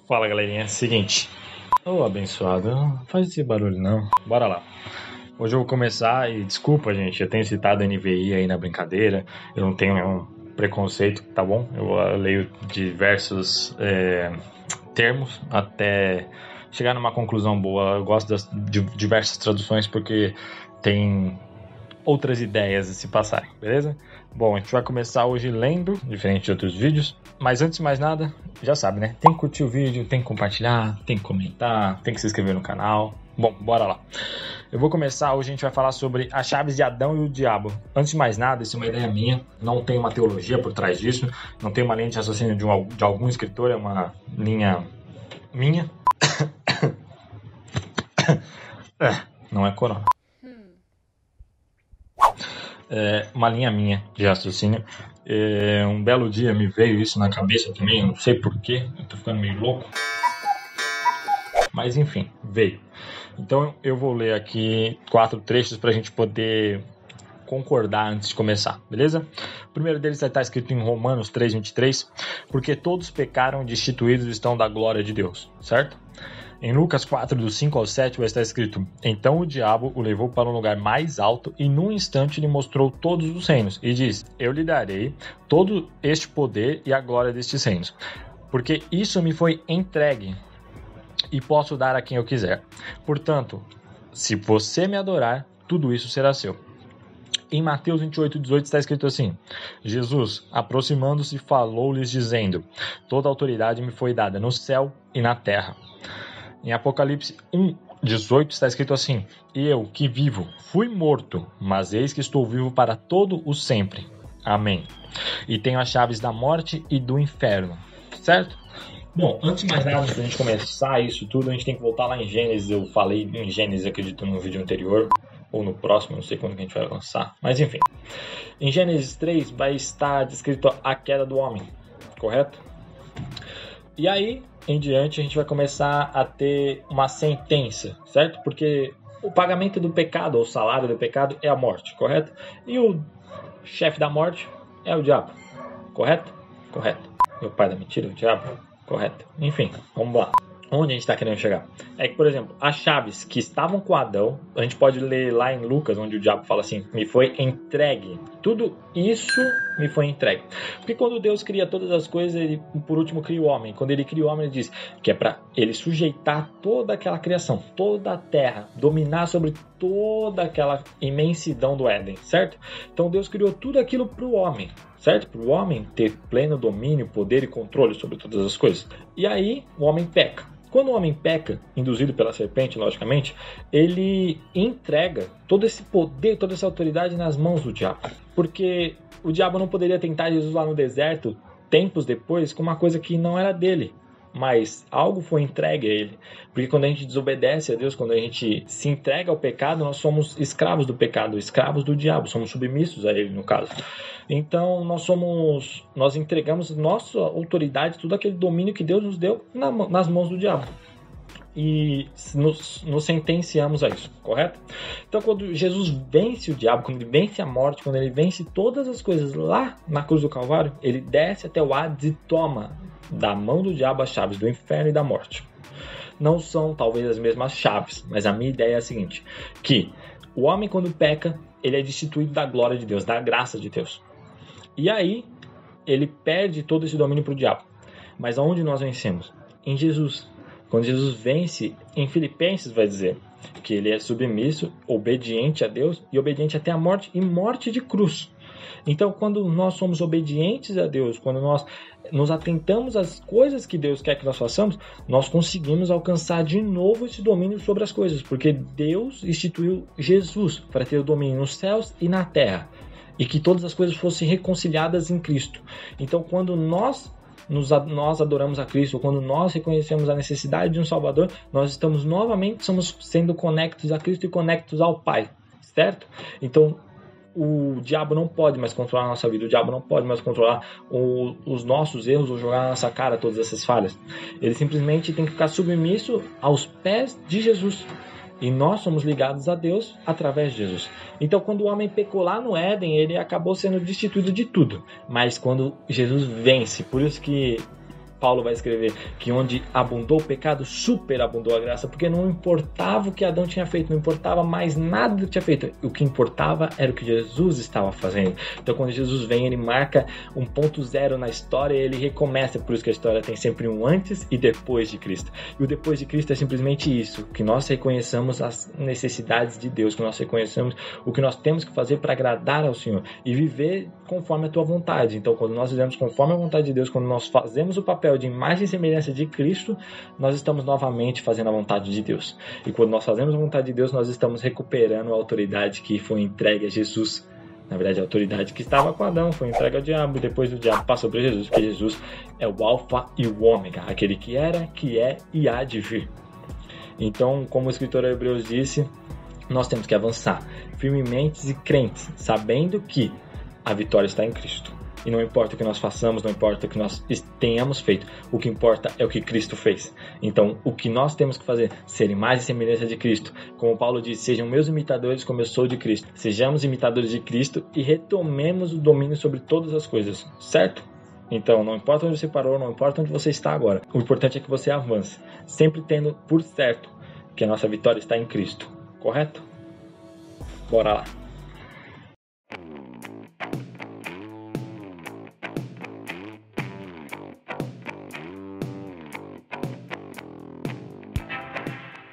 Fala, galerinha. Seguinte. Ô, abençoado, não faz esse barulho não. Bora lá. Hoje eu vou começar e desculpa, gente, eu tenho citado a NVI aí na brincadeira. Eu não tenho nenhum preconceito, tá bom? Eu leio diversos termos até chegar numa conclusão boa. Eu gosto de diversas traduções porque tem outras ideias a se passarem, beleza? Bom, a gente vai começar hoje lendo, diferente de outros vídeos. Mas antes de mais nada, já sabe, né? Tem que curtir o vídeo, tem que compartilhar, tem que comentar, tem que se inscrever no canal. Bom, bora lá. Eu vou começar, hoje a gente vai falar sobre as chaves de Adão e o diabo. Antes de mais nada, isso é uma ideia minha, não tem uma teologia por trás disso, não tem uma linha de raciocínio de algum escritor, é uma linha minha. Não é corona. É uma linha minha de raciocínio. Um belo dia me veio isso na cabeça também, eu não sei porquê, eu tô ficando meio louco. Mas enfim, veio. Então eu vou ler aqui 4 trechos para a gente poder concordar antes de começar, beleza? O primeiro deles está escrito em Romanos 3:23, porque todos pecaram e destituídos estão da glória de Deus, certo? Em Lucas 4, do 5 ao 7, vai estar escrito: Então o diabo o levou para um lugar mais alto e num instante lhe mostrou todos os reinos e disse: Eu lhe darei todo este poder e a glória destes reinos, porque isso me foi entregue e posso dar a quem eu quiser. Portanto, se você me adorar, tudo isso será seu. Em Mateus 28:18 está escrito assim: Jesus, aproximando-se, falou-lhes dizendo: Toda autoridade me foi dada no céu e na terra. Em Apocalipse 1:18 está escrito assim: Eu, que vivo, fui morto, mas eis que estou vivo para todo o sempre. Amém. E tenho as chaves da morte e do inferno. Certo? Bom, antes de mais nada, antes da gente começar isso tudo, a gente tem que voltar lá em Gênesis. Eu falei em Gênesis, acredito, no vídeo anterior, ou no próximo, não sei quando que a gente vai lançar. Mas enfim, em Gênesis 3 vai estar descrito a queda do homem, correto? E aí, em diante, a gente vai começar a ter uma sentença, certo? Porque o pagamento do pecado, ou o salário do pecado, é a morte, correto? E o chefe da morte é o diabo, correto? Correto. E o pai da mentira, o diabo? Correto. Enfim, vamos lá. Onde a gente está querendo chegar? É que, por exemplo, as chaves que estavam com Adão, a gente pode ler lá em Lucas, onde o diabo fala assim: me foi entregue. Tudo isso me foi entregue. Porque quando Deus cria todas as coisas, ele, por último, cria o homem. Quando ele cria o homem, ele diz que é para ele sujeitar toda aquela criação, toda a terra, dominar sobre toda aquela imensidão do Éden, certo? Então Deus criou tudo aquilo para o homem, certo? Para o homem ter pleno domínio, poder e controle sobre todas as coisas. E aí o homem peca. Quando o homem peca, induzido pela serpente, logicamente, ele entrega todo esse poder, toda essa autoridade nas mãos do diabo. Porque o diabo não poderia tentar Jesus lá no deserto, tempos depois, com uma coisa que não era dele. Mas algo foi entregue a ele. Porque quando a gente desobedece a Deus, quando a gente se entrega ao pecado, nós somos escravos do pecado, escravos do diabo, somos submissos a ele, no caso. Então nós entregamos nossa autoridade, todo aquele domínio que Deus nos deu nas mãos do diabo. E nos sentenciamos a isso, correto? Então quando Jesus vence o diabo, quando ele vence a morte, quando ele vence todas as coisas lá na cruz do Calvário, ele desce até o Hades e toma da mão do diabo as chaves do inferno e da morte. Não são talvez as mesmas chaves, mas a minha ideia é a seguinte: que o homem, quando peca, ele é destituído da glória de Deus, da graça de Deus. E aí ele perde todo esse domínio para o diabo. Mas aonde nós vencemos? Em Jesus. Quando Jesus vence, em Filipenses vai dizer que ele é submisso, obediente a Deus e obediente até a morte, e morte de cruz. Então, quando nós somos obedientes a Deus, quando nós nos atentamos às coisas que Deus quer que nós façamos, nós conseguimos alcançar de novo esse domínio sobre as coisas, porque Deus instituiu Jesus para ter o domínio nos céus e na terra, e que todas as coisas fossem reconciliadas em Cristo. Então, quando nós adoramos a Cristo, quando nós reconhecemos a necessidade de um Salvador, nós estamos novamente sendo conectos a Cristo e conectos ao Pai, certo? Então, o diabo não pode mais controlar a nossa vida, o diabo não pode mais controlar os nossos erros ou jogar na nossa cara todas essas falhas. Ele simplesmente tem que ficar submisso aos pés de Jesus. E nós somos ligados a Deus através de Jesus. Então, quando o homem pecou lá no Éden, ele acabou sendo destituído de tudo. Mas quando Jesus vence, por isso que Paulo vai escrever que onde abundou o pecado, superabundou a graça, porque não importava o que Adão tinha feito, não importava mais nada do que tinha feito. O que importava era o que Jesus estava fazendo. Então, quando Jesus vem, ele marca um ponto zero na história e ele recomeça. Por isso que a história tem sempre um antes e depois de Cristo. E o depois de Cristo é simplesmente isso, que nós reconheçamos as necessidades de Deus, que nós reconheçamos o que nós temos que fazer para agradar ao Senhor e viver conforme a tua vontade. Então, quando nós vivemos conforme a vontade de Deus, quando nós fazemos o papel de imagem e semelhança de Cristo, nós estamos novamente fazendo a vontade de Deus. E quando nós fazemos a vontade de Deus, nós estamos recuperando a autoridade que foi entregue a Jesus. Na verdade, a autoridade que estava com Adão foi entregue ao diabo, e depois o diabo passou para Jesus, porque Jesus é o alfa e o ômega, aquele que era, que é e há de vir. Então, como o escritor Hebreus disse, nós temos que avançar firmemente e crentes, sabendo que a vitória está em Cristo. E não importa o que nós façamos, não importa o que nós tenhamos feito, o que importa é o que Cristo fez. Então, o que nós temos que fazer? Ser imagem e semelhança de Cristo. Como Paulo diz, sejam meus imitadores como eu sou de Cristo. Sejamos imitadores de Cristo e retomemos o domínio sobre todas as coisas, certo? Então, não importa onde você parou, não importa onde você está agora. O importante é que você avance, sempre tendo por certo que a nossa vitória está em Cristo. Correto? Bora lá.